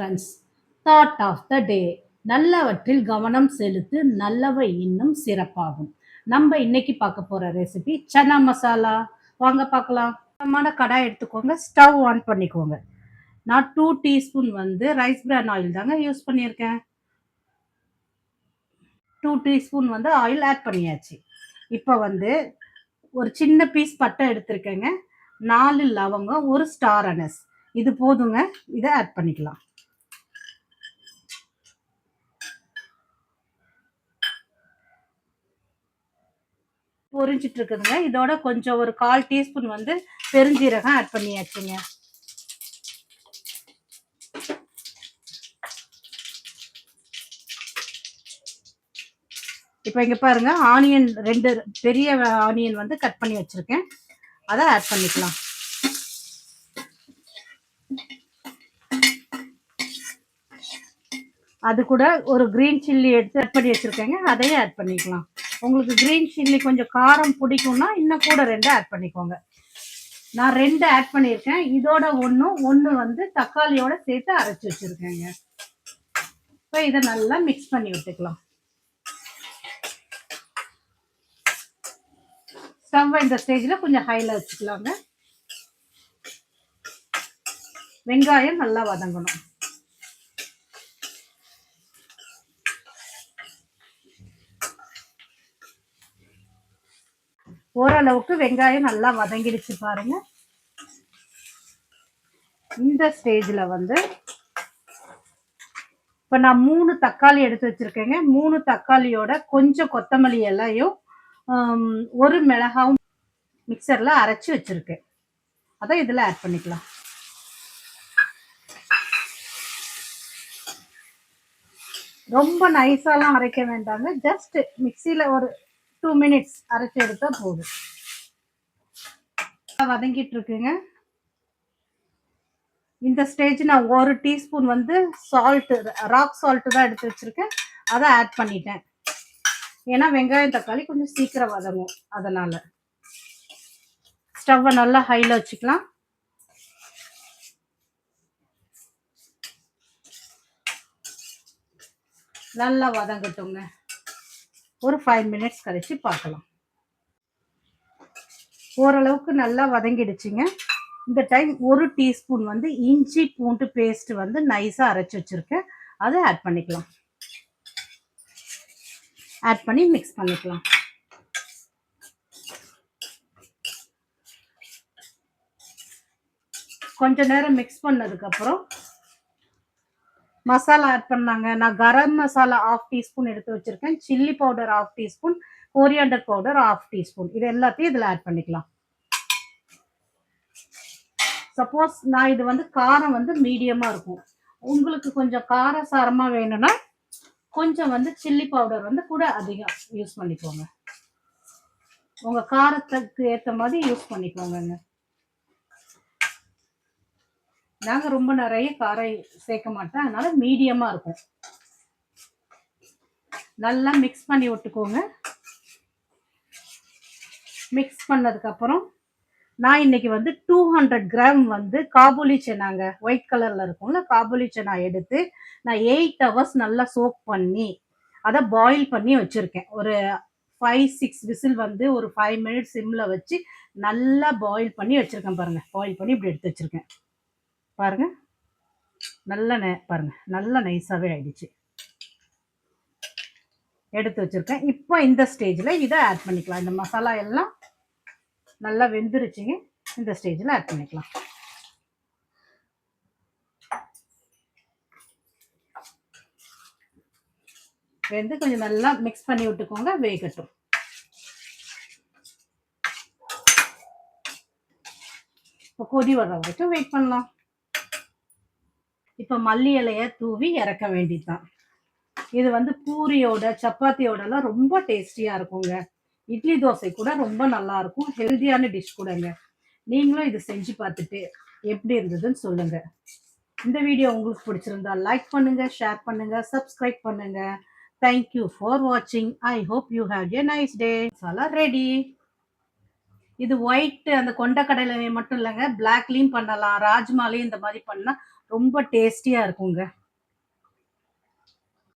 Friends. Thought of the டே. நல்லவற்றில் கவனம் செலுத்து, நல்லவை இன்னும் சிறப்பாகும். நம்ம இன்னைக்கு பார்க்க போற ரெசிபி சன்னா மசாலா. வாங்க பார்க்கலாம். கடாய் எடுத்துக்கோங்க, ஸ்டவ் ஆன் பண்ணிக்கோங்க. நான் 2 டீஸ்பூன் ரைஸ் பிரான் ஆயில் தாங்க யூஸ் பண்ணியிருக்கேன். 2 டீஸ்பூன் ஆயில் ஆட் பண்ணியாச்சு. இப்போ ஒரு சின்ன பீஸ் பட்டை எடுத்திருக்கேங்க, 4 லவங்கம், 1 ஸ்டார் அனஸ். இது போதுங்க. இதை ஆட் பண்ணிக்கலாம். பொரிஞ்சிட்டு இருக்குதுங்க. இதோட கொஞ்சம் ஒரு 1/4 டீஸ்பூன் பெருஞ்சீரகம் ஆட் பண்ணியாச்சுங்க. இப்போ இங்க பாருங்க, ஆனியன் 2 பெரிய ஆனியன் கட் பண்ணி வச்சிருக்கேன். அதை ஆட் பண்ணிக்கலாம். அது கூட ஒரு கிரீன் சில்லி எடுத்து ஆட் பண்ணி வச்சிருக்கேங்க, அதையும் ஆட் பண்ணிக்கலாம். உங்களுக்கு கிரீன் சில்லி கொஞ்சம் காரம் பிடிக்கும்னா இன்னும் கூட 2 ஆட் பண்ணிக்கோங்க. நான் 2 ஆட் பண்ணியிருக்கேன். இதோட ஒன்று தக்காளியோட சேர்த்து அரைச்சி வச்சிருக்கேங்க. இப்போ இதை நல்லா மிக்ஸ் பண்ணி விட்டுக்கலாம். ஸ்டவ் இந்த ஸ்டேஜில் கொஞ்சம் ஹைல வச்சுக்கலாங்க. வெங்காயம் நல்லா வதங்கணும். ஓரளவுக்கு வெங்காயம் நல்லா வதங்கிடுச்சு பாருங்க. இந்த ஸ்டேஜில் இப்போ நான் 3 தக்காளி எடுத்து வச்சிருக்கேங்க. 3 தக்காளியோட கொஞ்சம் கொத்தமல்லி இலையும் 1 மிளகாவும் மிக்சரில் அரைச்சி வச்சிருக்கேன். அதை இதில் ஆட் பண்ணிக்கலாம். ரொம்ப நைஸாலாம் அரைக்க வேண்டாங்க, ஜஸ்ட் மிக்சியில் ஒரு 2 மினிட்ஸ் அரைச்சி எடுத்தால் போதும். வதங்கிட்டு இருக்குங்க. இந்த ஸ்டேஜ் நான் 1 டீஸ்பூன் சால்ட்டு, ராக் சால்ட்டு தான் எடுத்து வச்சிருக்கேன். அதை ஆட் பண்ணிட்டேன். ஏன்னா வெங்காயம் தக்காளி கொஞ்சம் சீக்கிரம் வதங்கும், அதனால. ஸ்டவ்வை நல்லா ஹைல வச்சுக்கலாம். நல்லா வதங்கட்டுங்க. ஒரு 5 மினிட்ஸ் கழிச்சு பார்க்கலாம். ஓரளவுக்கு நல்லா வதங்கிடுச்சுங்க. இந்த டைம் 1 டீஸ்பூன் இஞ்சி பூண்டு பேஸ்ட் நைஸா அரைச்சு வச்சிருக்கேன். அதை ஆட் பண்ணிக்கலாம். ஆட் பண்ணி மிக்ஸ் பண்ணிக்கலாம். கொஞ்ச நேரம் மிக்ஸ் பண்ணதுக்கு அப்புறம் மசாலா ஆட் பண்ணாங்க. நான் கரம் மசாலா 1/2 டீஸ்பூன் எடுத்து வச்சிருக்கேன். Chilli powder 1/2 teaspoon, coriander powder 1/2 teaspoon. இது எல்லாத்தையும் இதில் ஆட் பண்ணிக்கலாம். சப்போஸ் நான் இது காரம் மீடியமா இருக்கும். உங்களுக்கு கொஞ்சம் காரசாரமா வேணும்னா கொஞ்சம் சில்லி பவுடர் கூட அதிகம் யூஸ் பண்ணிக்கோங்க. உங்க காரத்துக்கு ஏற்ற மாதிரி யூஸ் பண்ணிக்கோங்க. நாங்க ரொம்ப நிறைய காரம் சேர்க்க மாட்டேன், அதனால மீடியமா இருக்கும். நல்லா மிக்ஸ் பண்ணி விட்டுக்கோங்க. மிக்ஸ் பண்ணதுக்கு அப்புறம் நான் இன்னைக்கு 200 கிராம் காபூலி சனாங்க, ஒயிட் கலர்ல இருக்கும்ல, காபூலி சனா எடுத்து நான் 8 ஹவர்ஸ் நல்லா சோக் பண்ணி அதை பாயில் பண்ணி வச்சிருக்கேன். ஒரு 5-6 விசில் ஒரு 5 மினிட்ஸ் சிம்ல வச்சு நல்லா பாயில் பண்ணி வச்சிருக்கேன் பாருங்க. பாயில் பண்ணி இப்படி எடுத்து வச்சிருக்கேன் பாருங்க. பாருங்க, நல்லா நைஸாவே ஆயிடுச்சு. எடுத்து வச்சிருக்கேன். இப்போ இந்த ஸ்டேஜ்ல இதை ஆட் பண்ணிக்கலாம். இந்த மசாலா எல்லாம் நல்லா வெந்துருச்சுங்க. இந்த ஸ்டேஜில் ஆட் பண்ணிக்கலாம். கொஞ்சம் நல்லா மிக்ஸ் பண்ணி விட்டுக்கோங்க, வேகட்டும். இப்போ கொதி வர வரைக்கும் வெயிட் பண்ணலாம். இப்போ மல்லி இலைய தூவி இறக்க வேண்டியதுதான். இது பூரியோட சப்பாத்தியோடலாம் ரொம்ப டேஸ்டியா இருக்குங்க. இட்லி தோசை கூட ரொம்ப நல்லா இருக்கும். ஹெல்தியான டிஷ் கூடங்க. நீங்களும் இது செஞ்சு பார்த்துட்டு எப்படி இருந்ததுன்னு சொல்லுங்க. இந்த வீடியோ உங்களுக்கு பிடிச்சிருந்தா லைக் பண்ணுங்க, ஷேர் பண்ணுங்க, சப்ஸ்கிரைப் பண்ணுங்க. தேங்க்யூ ஃபார் வாட்சிங். I hope you have a nice day. Masala ready. இது ஒயிட் அந்த கொண்ட கடலை மட்டும் இல்லைங்க, பிளாக்லயும் பண்ணலாம், ராஜ்மாலையும் இந்த மாதிரி பண்ணா ரொம்ப டேஸ்டியா இருக்குங்க.